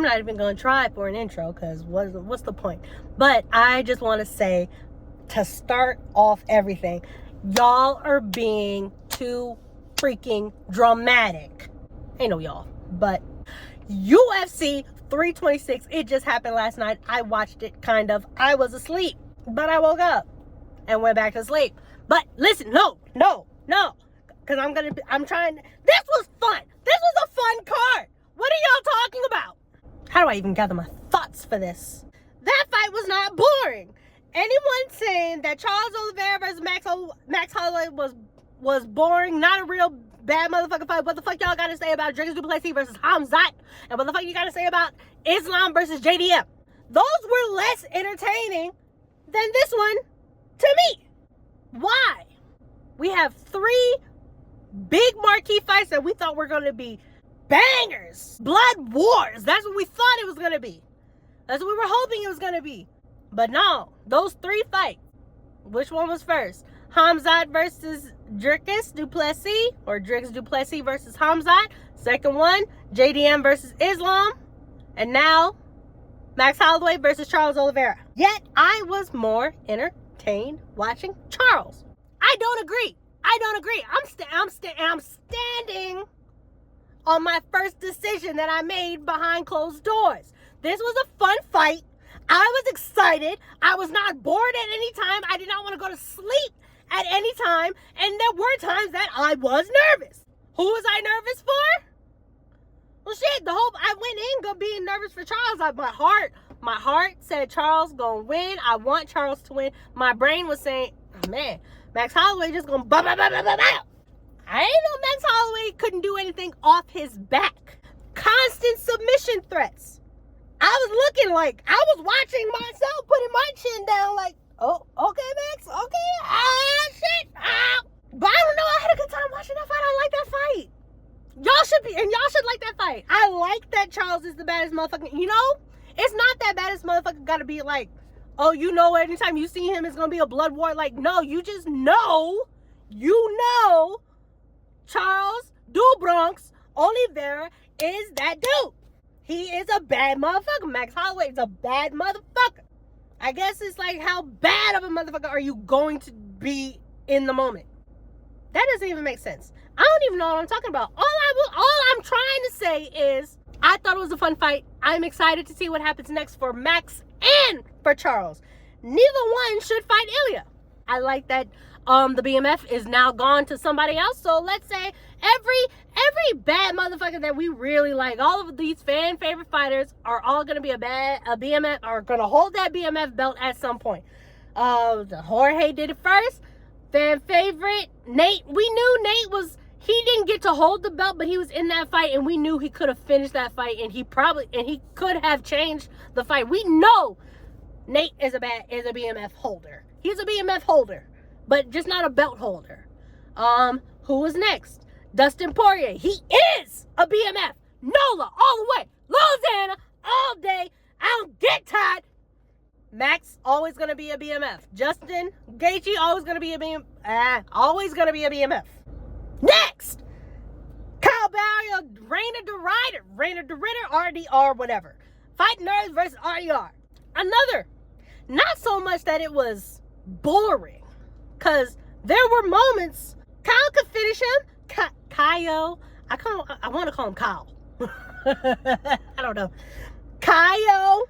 not even going to try for an intro because what's the point? But I just want to say, to start off everything, y'all are being too freaking dramatic. Ain't no y'all, but UFC 326, it just happened last night. I watched it, kind of. I was asleep, but I woke up and went back to sleep. But listen, no, because I'm trying. This was fun. This was a fun card. What are y'all talking about? How do I even gather my thoughts for this? That fight was not boring. Anyone saying that Charles Oliveira versus Max Holloway was boring, not a real bad motherfucking fight. What the fuck y'all gotta say about Dricus du Plessis versus Hamzat? And what the fuck you gotta say about Islam versus JDM? Those were less entertaining than this one to me. Why? We have 3 big marquee fights that we thought were going to be bangers. Blood wars. That's what we thought it was going to be. That's what we were hoping it was going to be. But no, those 3 fights. Which one was first? Hamzat versus Dricus du Plessis, or Dricus du Plessis versus Hamzat. Second one, JDM versus Islam. And now, Max Holloway versus Charles Oliveira. Yet, I was more entertained watching Charles. I don't agree. I'm standing on my first decision that I made behind closed doors. This was a fun fight. I was excited. I was not bored at any time. I did not want to go to sleep at any time. And there were times that I was nervous. Who was I nervous for? Well, shit, I went in being nervous for Charles. My heart said Charles gonna win. I want Charles to win. My brain was saying, oh, man, Max Holloway just gonna I didn't know Max Holloway couldn't do anything off his back. Constant submission threats. I was looking like, I was watching myself, putting my chin down like, oh, okay, Max, okay, shit, But I don't know, I had a good time watching that fight. I like that fight. Y'all should like that fight. I like that Charles is the baddest motherfucker. You know, it's not that baddest motherfucker gotta be like, oh, you know, anytime you see him, it's gonna be a blood war. Like, no, you just know, Charles Du Bronx Oliveira is that dude. He is a bad motherfucker. Max Holloway is a bad motherfucker. I guess it's like, how bad of a motherfucker are you going to be in the moment? That doesn't even make sense. I don't even know what I'm talking about. All I'm trying to say is, I thought it was a fun fight. I'm excited to see what happens next for Max and for Charles. Neither one should fight Ilya. I like that the BMF is now gone to somebody else. So let's say every bad motherfucker that we really like, all of these fan favorite fighters are all gonna be a BMF, are gonna hold that BMF belt at some point. Jorge did it first. Fan favorite Nate. We knew Nate he didn't get to hold the belt, but he was in that fight, and we knew he could have finished that fight, and he could have changed the fight. We know Nate is a BMF holder. He's a BMF holder, but just not a belt holder. Who was next? Dustin Poirier. He is a BMF. NOLA all the way. Louisiana all day. I don't get tired. Max always gonna be a BMF. Justin Gaethje always gonna be a BMF. Next, Kyle Barrier, Rainer de Ritter, RDR, whatever. Fight Nerds versus RDR. Another, not so much that it was boring, because there were moments. Kyle could finish him. Kyle, I want to call him Kyle. I don't know. Kyle,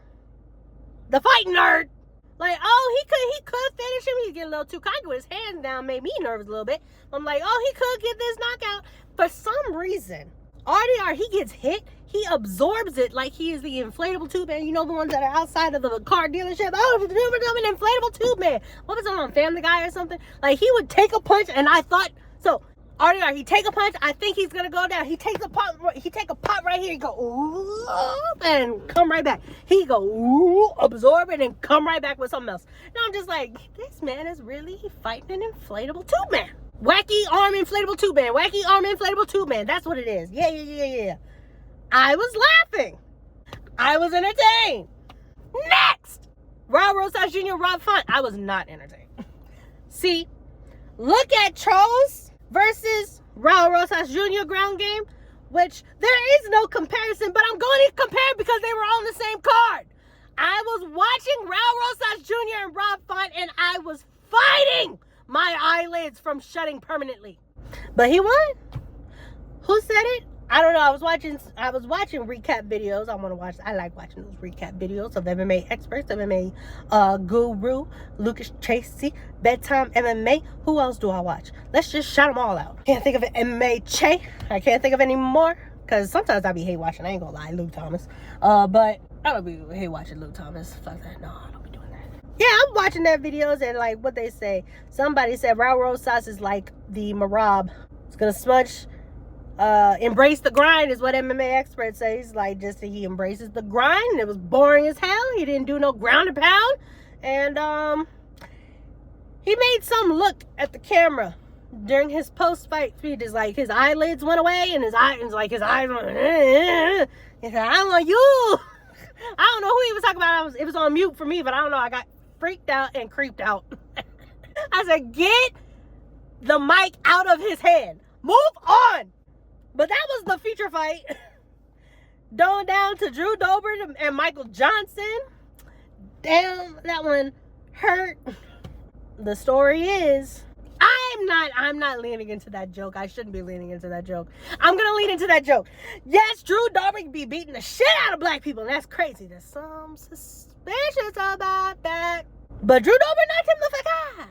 the fight nerd. Like, oh, he could finish him. He's getting a little too cocky with his hands down. Made me nervous a little bit. I'm like, oh, he could get this knockout. For some reason, RDR, he gets hit. He absorbs it like he is the inflatable tube man. You know, the ones that are outside of the car dealership. Oh, I'm an inflatable tube man. What was it on Family Guy or something? Like, he would take a punch, and I thought, so, RDR, he take a punch. I think he's going to go down. He take a pop right here. He go, ooh, and come right back. He go, ooh, absorb it, and come right back with something else. Now I'm just like, this man is really fighting an inflatable tube man. Wacky arm inflatable tube man. Wacky arm inflatable tube man. That's what it is. Yeah. I was laughing. I was entertained. Next, Raul Rosas Jr., Rob Font. I was not entertained. See, look at Charles versus Raul Rosas Jr. ground game, which there is no comparison, but I'm going to compare because they were was watching Raul Rosas Jr. and Rob Font, and I was fighting my eyelids from shutting permanently. But he won. Who said it? I don't know. I was watching recap videos. I like watching those recap videos of MMA experts, MMA guru, Lucas Tracy, Bedtime MMA. Who else do I watch? Let's just shout them all out. Can't think of it. MMA Che. I can't think of any more. Because sometimes I be hate watching. I ain't gonna lie. Luke Thomas. But I don't be hate watching Luke Thomas. Fuck that. No, I don't be doing that. Yeah, I'm watching their videos and like what they say. Somebody said Raul Rosas is like the Marab. It's gonna smudge. Embrace the grind is what MMA experts say. He's like, just he embraces the grind. It was boring as hell. He didn't do no ground and pound. And he made some look at the camera during his post-fight speech. Is like his eyelids went away and his eyes went, he said, I don't know you. I don't know who he was talking about. It was on mute for me, but I don't know. I got freaked out and creeped out. I said, get the mic out of his hand. Move on. But that was the feature fight. Going down to Drew Dober and Michael Johnson. Damn, that one hurt. The story is, I'm not leaning into that joke. I shouldn't be leaning into that joke. I'm gonna lean into that joke. Yes, Drew Dober be beating the shit out of black people, and that's crazy. There's some suspicious about that. But Drew Dober knocked him the fuck out.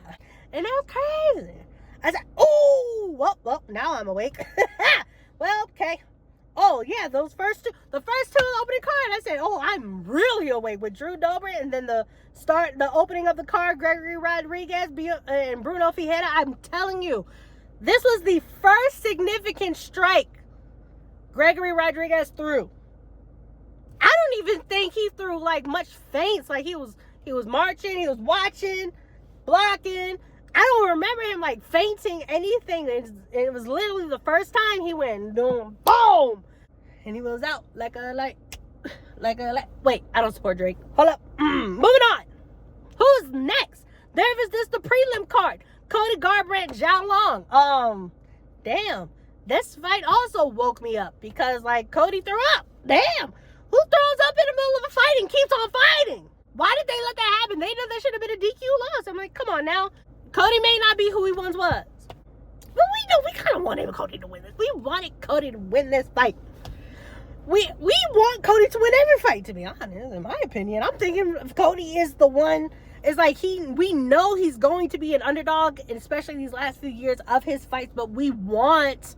And that was crazy. I said, oh, well, now I'm awake. Well, okay. Oh, yeah, the first two opening card, I said, oh, I'm really awake with Drew Dober, and then the opening of the card, Gregory Rodriguez and Bruno Fijera. I'm telling you, this was the first significant strike Gregory Rodriguez threw. I don't even think he threw like much feints. Like he was marching, he was watching, blocking. I don't remember him like fainting anything. It was literally the first time he went boom, boom, and he was out like a light. Wait, I don't support Drake. Hold up. Moving on. Who's next? There is this the prelim card. Cody Garbrandt, Zhao Long. Damn. This fight also woke me up because like Cody threw up. Damn. Who throws up in the middle of a fight and keeps on fighting? Why did they let that happen? They knew that should have been a DQ loss. I'm like, come on now. Cody may not be who he once was. But we kind of wanted Cody to win this. We wanted Cody to win this fight. We want Cody to win every fight, to be honest, in my opinion. I'm thinking Cody is the one. It's like we know he's going to be an underdog, especially these last few years of his fights, but we want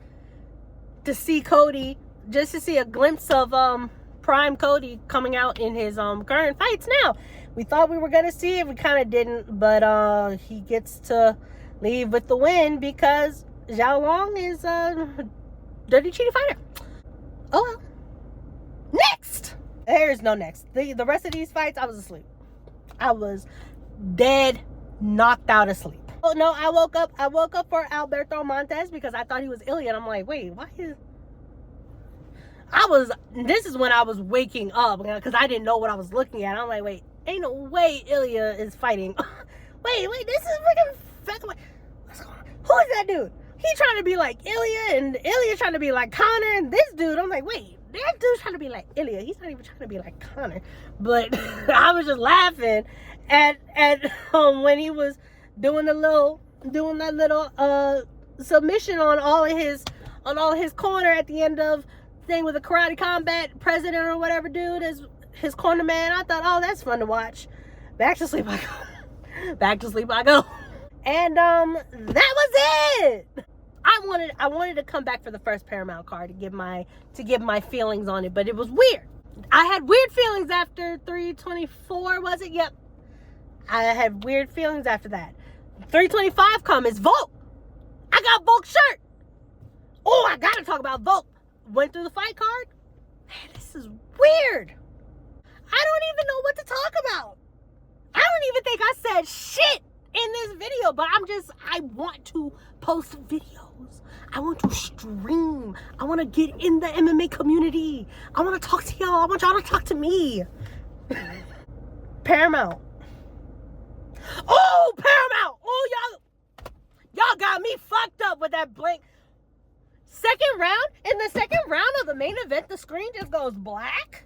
to see Cody, just to see a glimpse of prime Cody coming out in his current fights now. We thought we were going to see it. We kind of didn't, but he gets to leave with the win because Zhao Long is a dirty, cheating fighter. Oh, well. Next! There's no next. The rest of these fights, I was asleep. I was dead, knocked out asleep. Oh, no, I woke up for Alberto Montes because I thought he was Ilya, and I'm like, wait, why is... This is when I was waking up because I didn't know what I was looking at. I'm like, wait, ain't no way Ilya is fighting. wait, this is freaking... What's going on? Who is that dude? He trying to be like Ilya, and Ilya trying to be like Connor, and this dude, I'm like, wait, that dude's trying to be like Ilya. He's not even trying to be like Connor. But I was just laughing at when he was doing that little submission on all of his corner at the end of thing with the Karate Combat president or whatever dude is his corner man. I thought, oh, that's fun to watch. Back to sleep I go. And that was it. I wanted to come back for the first Paramount card to give my feelings on it, but it was weird. I had weird feelings after 324, was it? Yep. I had weird feelings after that. 325 come is Volk. I got Volk's shirt. Oh, I gotta talk about Volk. Went through the fight card. Man, this is weird. I don't even know what to talk about. I don't even think I said shit in this video, but I want to post videos. I want to stream. I want to get in the MMA community. I want to talk to y'all. I want y'all to talk to me. Paramount. Oh, Paramount. Oh, y'all got me fucked up with that blank. Second round, in the second round of the main event, the screen just goes black.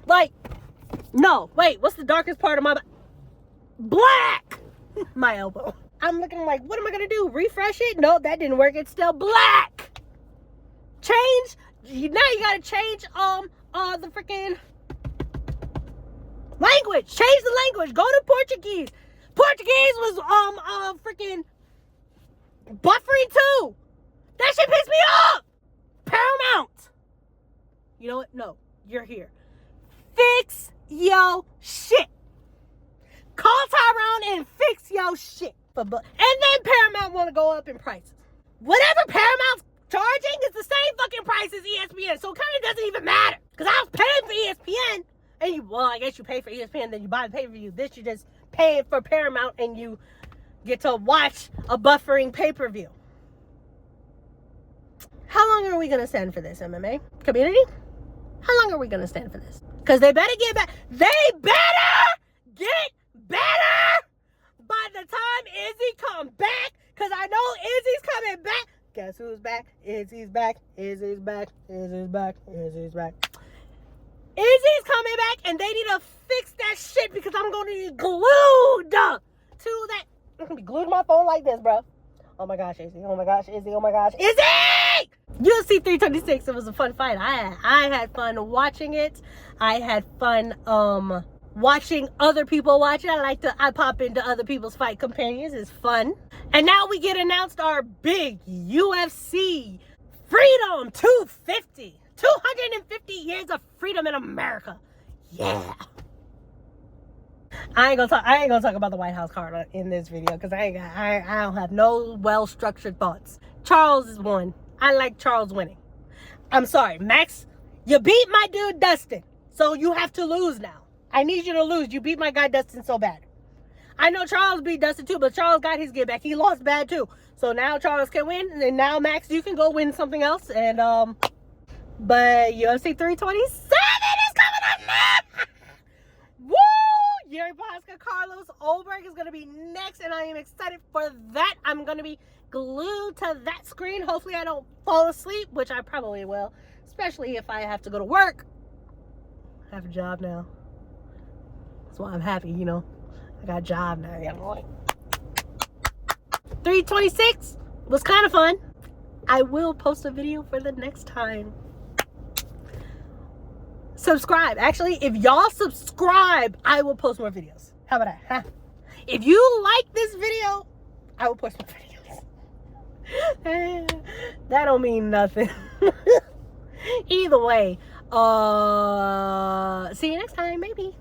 Like, No, wait, what's the darkest part of my black? My elbow. I'm looking like, what am I gonna do? Refresh it? No, that didn't work. It's still black. Change. Now you gotta change the freaking language. Change the language. Go to Portuguese. Portuguese was freaking buffering too. That shit pissed me off. Paramount. You know what? No, you're here. Fix yo shit. Call Tyrone and fix yo shit. And then Paramount want to go up in prices. Whatever Paramount's charging is the same fucking price as ESPN, so it kind of doesn't even matter. Because I was paying for ESPN, and I guess you pay for ESPN, then you buy the pay-per-view. This you just pay for Paramount, and you get to watch a buffering pay-per-view. How long are we going to stand for this, MMA community? How long are we going to stand for this? Because they better get back. They better get better by the time Izzy come back. Because I know Izzy's coming back. Guess who's back? Izzy's back. Izzy's back. Izzy's back. Izzy's back. Izzy's coming back, and they need to fix that shit because I'm going to be glued to that. I'm going to be glued to my phone like this, bro. Oh my gosh, Izzy. Oh my gosh, Izzy. Oh my gosh, Izzy! UFC 326. It was a fun fight. I had fun watching it. I had fun watching other people watch it. I pop into other people's fight companions. It's fun. And now we get announced our big UFC Freedom 250. 250 years of freedom in America. Yeah. I ain't gonna talk about the White House card in this video because I don't have no well-structured thoughts. Charles is won. I like Charles winning. I'm sorry, Max. You beat my dude Dustin, so you have to lose now. I need you to lose. You beat my guy Dustin so bad. I know Charles beat Dustin too, but Charles got his get back. He lost bad too. So now Charles can win, and now Max, you can go win something else. And but UFC 327 is coming up now. Woo! Yuri Pasca, Carlos Ulberg is gonna be next, and I am excited for that. I'm gonna be glued to that screen. Hopefully I don't fall asleep, which I probably will, especially if I have to go to work. I have a job now. That's why I'm happy, you know. I got a job now. I'm like 326 was kind of fun. I will post a video for the next time. Subscribe. Actually, if y'all subscribe, I will post more videos. How about that? Huh? If you like this video, I will post more videos. That don't mean nothing. Either way, see you next time, maybe.